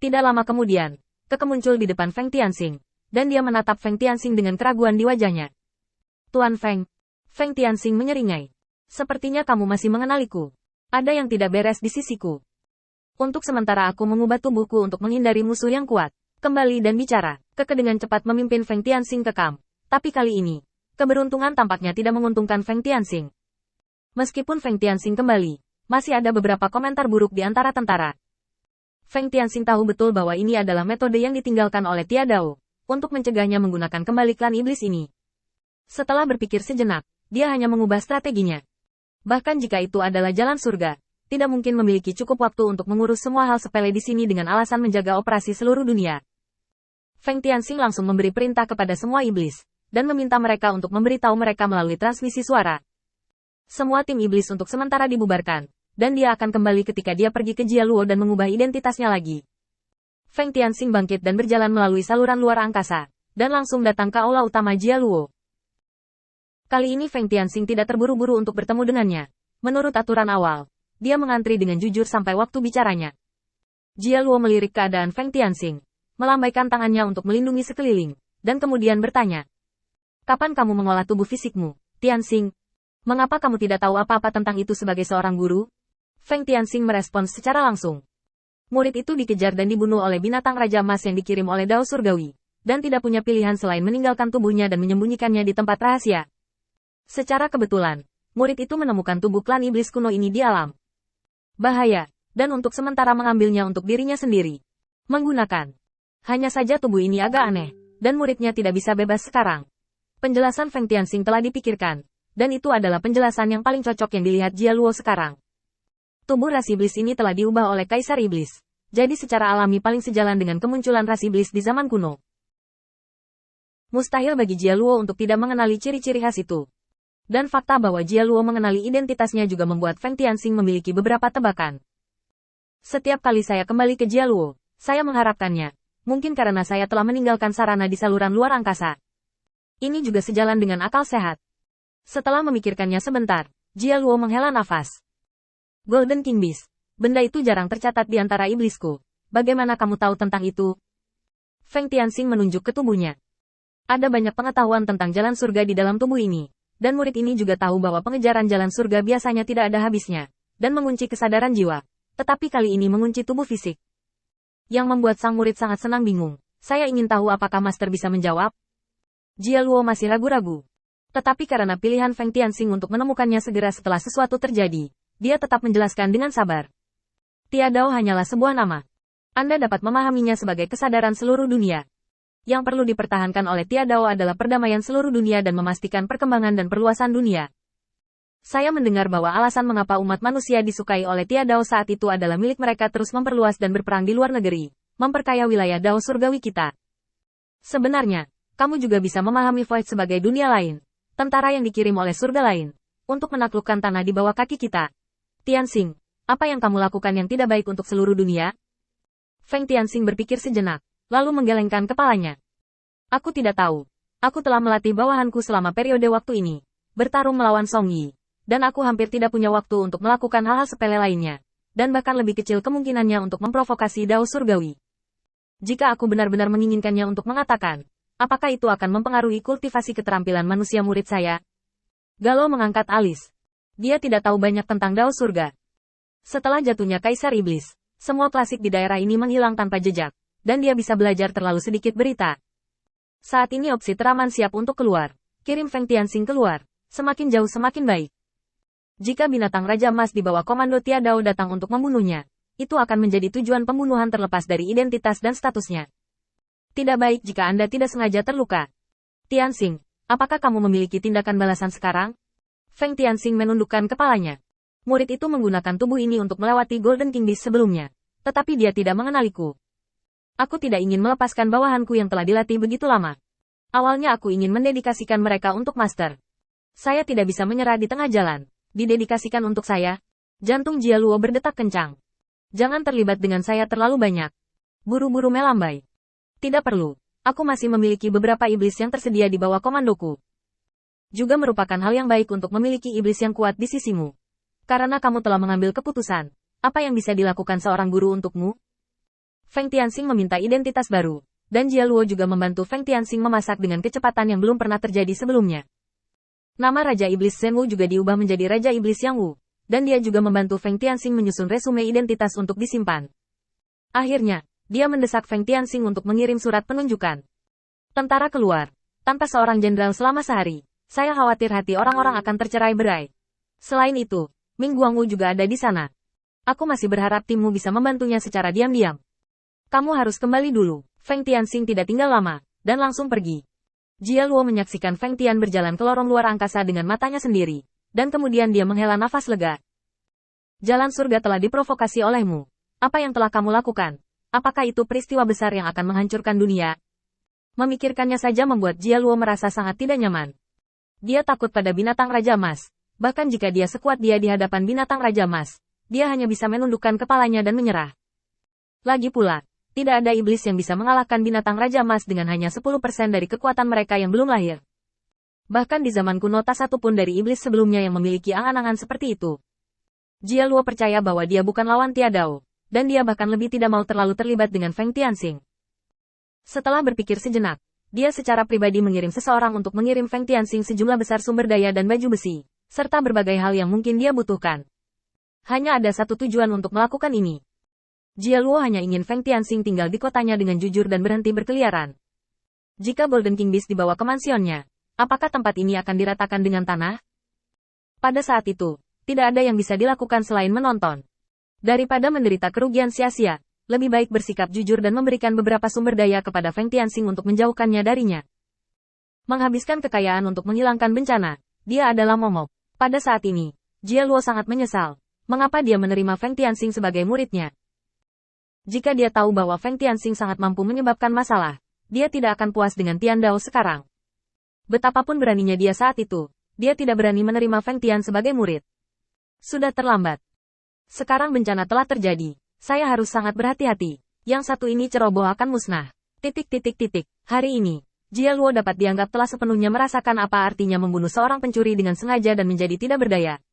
Tidak lama kemudian, Keke muncul di depan Feng Tianxing, dan dia menatap Feng Tianxing dengan keraguan di wajahnya. Tuan Feng. Feng Tianxing menyeringai. Sepertinya kamu masih mengenaliku. Ada yang tidak beres di sisiku. Untuk sementara aku mengubah tubuhku untuk menghindari musuh yang kuat. Kembali dan bicara. Keke dengan cepat memimpin Feng Tianxing ke kamp. Tapi kali ini, keberuntungan tampaknya tidak menguntungkan Feng Tianxing. Meskipun Feng Tianxing kembali, masih ada beberapa komentar buruk di antara tentara. Feng Tianxing tahu betul bahwa ini adalah metode yang ditinggalkan oleh Tia Dao untuk mencegahnya menggunakan kembali klan iblis ini. Setelah berpikir sejenak, dia hanya mengubah strateginya. Bahkan jika itu adalah jalan surga, tidak mungkin memiliki cukup waktu untuk mengurus semua hal sepele di sini dengan alasan menjaga operasi seluruh dunia. Feng Tianxing langsung memberi perintah kepada semua iblis, dan meminta mereka untuk memberitahu mereka melalui transmisi suara. Semua tim iblis untuk sementara dibubarkan, dan dia akan kembali ketika dia pergi ke Jialuo dan mengubah identitasnya lagi. Feng Tianxing bangkit dan berjalan melalui saluran luar angkasa, dan langsung datang ke aula utama Jialuo. Kali ini Feng Tianxing tidak terburu-buru untuk bertemu dengannya. Menurut aturan awal, dia mengantri dengan jujur sampai waktu bicaranya. Jialuo melirik keadaan Feng Tianxing, melambaikan tangannya untuk melindungi sekeliling, dan kemudian bertanya. Kapan kamu mengolah tubuh fisikmu, Tianxing? Mengapa kamu tidak tahu apa-apa tentang itu sebagai seorang guru? Feng Tianxing merespons secara langsung. Murid itu dikejar dan dibunuh oleh binatang Raja Emas yang dikirim oleh Dao Surgawi, dan tidak punya pilihan selain meninggalkan tubuhnya dan menyembunyikannya di tempat rahasia. Secara kebetulan, murid itu menemukan tubuh klan iblis kuno ini di alam bahaya, dan untuk sementara mengambilnya untuk dirinya sendiri. Menggunakan. Hanya saja tubuh ini agak aneh, dan muridnya tidak bisa bebas sekarang. Penjelasan Feng Tianxing telah dipikirkan, dan itu adalah penjelasan yang paling cocok yang dilihat Jialuo sekarang. Tubuh ras iblis ini telah diubah oleh Kaisar Iblis, jadi secara alami paling sejalan dengan kemunculan ras iblis di zaman kuno. Mustahil bagi Jialuo untuk tidak mengenali ciri-ciri khas itu. Dan fakta bahwa Jialuo mengenali identitasnya juga membuat Feng Tianxing memiliki beberapa tebakan. Setiap kali saya kembali ke Jialuo, saya mengharapkannya. Mungkin karena saya telah meninggalkan sarana di saluran luar angkasa. Ini juga sejalan dengan akal sehat. Setelah memikirkannya sebentar, Jialuo menghela nafas. Golden King Beast. Benda itu jarang tercatat di antara iblisku. Bagaimana kamu tahu tentang itu? Feng Tianxing menunjuk ke tubuhnya. Ada banyak pengetahuan tentang jalan surga di dalam tubuh ini. Dan murid ini juga tahu bahwa pengejaran jalan surga biasanya tidak ada habisnya. Dan mengunci kesadaran jiwa. Tetapi kali ini mengunci tubuh fisik. Yang membuat sang murid sangat senang bingung. Saya ingin tahu apakah Master bisa menjawab? Jialuo masih ragu-ragu. Tetapi karena pilihan Feng Tianxing untuk menemukannya segera setelah sesuatu terjadi, dia tetap menjelaskan dengan sabar. Tia Dao hanyalah sebuah nama. Anda dapat memahaminya sebagai kesadaran seluruh dunia. Yang perlu dipertahankan oleh Tia Dao adalah perdamaian seluruh dunia dan memastikan perkembangan dan perluasan dunia. Saya mendengar bahwa alasan mengapa umat manusia disukai oleh Tia Dao saat itu adalah milik mereka terus memperluas dan berperang di luar negeri, memperkaya wilayah Dao surgawi kita. Sebenarnya, kamu juga bisa memahami Void sebagai dunia lain, tentara yang dikirim oleh surga lain, untuk menaklukkan tanah di bawah kaki kita. Tianxing, apa yang kamu lakukan yang tidak baik untuk seluruh dunia? Feng Tianxing berpikir sejenak, lalu menggelengkan kepalanya. Aku tidak tahu. Aku telah melatih bawahanku selama periode waktu ini, bertarung melawan Song Yi, dan aku hampir tidak punya waktu untuk melakukan hal-hal sepele lainnya, dan bahkan lebih kecil kemungkinannya untuk memprovokasi Dao Surgawi. Jika aku benar-benar menginginkannya untuk mengatakan, apakah itu akan mempengaruhi kultivasi keterampilan manusia murid saya? Galo mengangkat alis. Dia tidak tahu banyak tentang Dao Surga. Setelah jatuhnya Kaisar Iblis, semua klasik di daerah ini menghilang tanpa jejak, dan dia bisa belajar terlalu sedikit berita. Saat ini opsi teraman siap untuk keluar. Kirim Feng Tianxing keluar. Semakin jauh semakin baik. Jika binatang Raja Emas di bawah komando Tia Dao datang untuk membunuhnya, itu akan menjadi tujuan pembunuhan terlepas dari identitas dan statusnya. Tidak baik jika Anda tidak sengaja terluka. Tianxing, apakah kamu memiliki tindakan balasan sekarang? Feng Tianxing menundukkan kepalanya. Murid itu menggunakan tubuh ini untuk melewati Golden King Beast sebelumnya. Tetapi dia tidak mengenaliku. Aku tidak ingin melepaskan bawahanku yang telah dilatih begitu lama. Awalnya aku ingin mendedikasikan mereka untuk master. Saya tidak bisa menyerah di tengah jalan. Didedikasikan untuk saya. Jantung Jialuo berdetak kencang. Jangan terlibat dengan saya terlalu banyak. Buru-buru melambai. Tidak perlu. Aku masih memiliki beberapa iblis yang tersedia di bawah komandoku. Juga merupakan hal yang baik untuk memiliki iblis yang kuat di sisimu. Karena kamu telah mengambil keputusan, apa yang bisa dilakukan seorang guru untukmu? Feng Tianxing meminta identitas baru, dan Jia Luo juga membantu Feng Tianxing memasak dengan kecepatan yang belum pernah terjadi sebelumnya. Nama Raja Iblis Zhen Wu juga diubah menjadi Raja Iblis Yang Wu, dan dia juga membantu Feng Tianxing menyusun resume identitas untuk disimpan. Akhirnya, dia mendesak Feng Tianxing untuk mengirim surat penunjukan. Tentara keluar, tanpa seorang jenderal selama sehari. Saya khawatir hati orang-orang akan tercerai-berai. Selain itu, Ming Guangwu juga ada di sana. Aku masih berharap timmu bisa membantunya secara diam-diam. Kamu harus kembali dulu. Feng Tianxing tidak tinggal lama, dan langsung pergi. Jia Luo menyaksikan Feng Tian berjalan ke lorong luar angkasa dengan matanya sendiri, dan kemudian dia menghela nafas lega. Jalan surga telah diprovokasi olehmu. Apa yang telah kamu lakukan? Apakah itu peristiwa besar yang akan menghancurkan dunia? Memikirkannya saja membuat Jia Luo merasa sangat tidak nyaman. Dia takut pada binatang Raja Emas. Bahkan jika dia sekuat dia di hadapan binatang Raja Emas, dia hanya bisa menundukkan kepalanya dan menyerah. Lagi pula, tidak ada iblis yang bisa mengalahkan binatang Raja Emas dengan hanya 10% dari kekuatan mereka yang belum lahir. Bahkan di zaman kuno tak satu pun dari iblis sebelumnya yang memiliki angan-angan seperti itu. Jia Luo percaya bahwa dia bukan lawan Tiadao, dan dia bahkan lebih tidak mau terlalu terlibat dengan Feng Tianxing. Setelah berpikir sejenak, dia secara pribadi mengirim seseorang untuk mengirim Feng Tianxing sejumlah besar sumber daya dan baju besi, serta berbagai hal yang mungkin dia butuhkan. Hanya ada satu tujuan untuk melakukan ini. Jia Luo hanya ingin Feng Tianxing tinggal di kotanya dengan jujur dan berhenti berkeliaran. Jika Golden King Beast dibawa ke mansionnya, apakah tempat ini akan diratakan dengan tanah? Pada saat itu, tidak ada yang bisa dilakukan selain menonton. Daripada menderita kerugian sia-sia, lebih baik bersikap jujur dan memberikan beberapa sumber daya kepada Feng Tianxing untuk menjauhkannya darinya. Menghabiskan kekayaan untuk menghilangkan bencana, dia adalah momok. Pada saat ini, Jia Luo sangat menyesal. Mengapa dia menerima Feng Tianxing sebagai muridnya? Jika dia tahu bahwa Feng Tianxing sangat mampu menyebabkan masalah, dia tidak akan puas dengan Tian Dao sekarang. Betapapun beraninya dia saat itu, dia tidak berani menerima Feng Tian sebagai murid. Sudah terlambat. Sekarang bencana telah terjadi. Saya harus sangat berhati-hati. Yang satu ini ceroboh akan musnah. Hari ini, Jia Luo dapat dianggap telah sepenuhnya merasakan apa artinya membunuh seorang pencuri dengan sengaja dan menjadi tidak berdaya.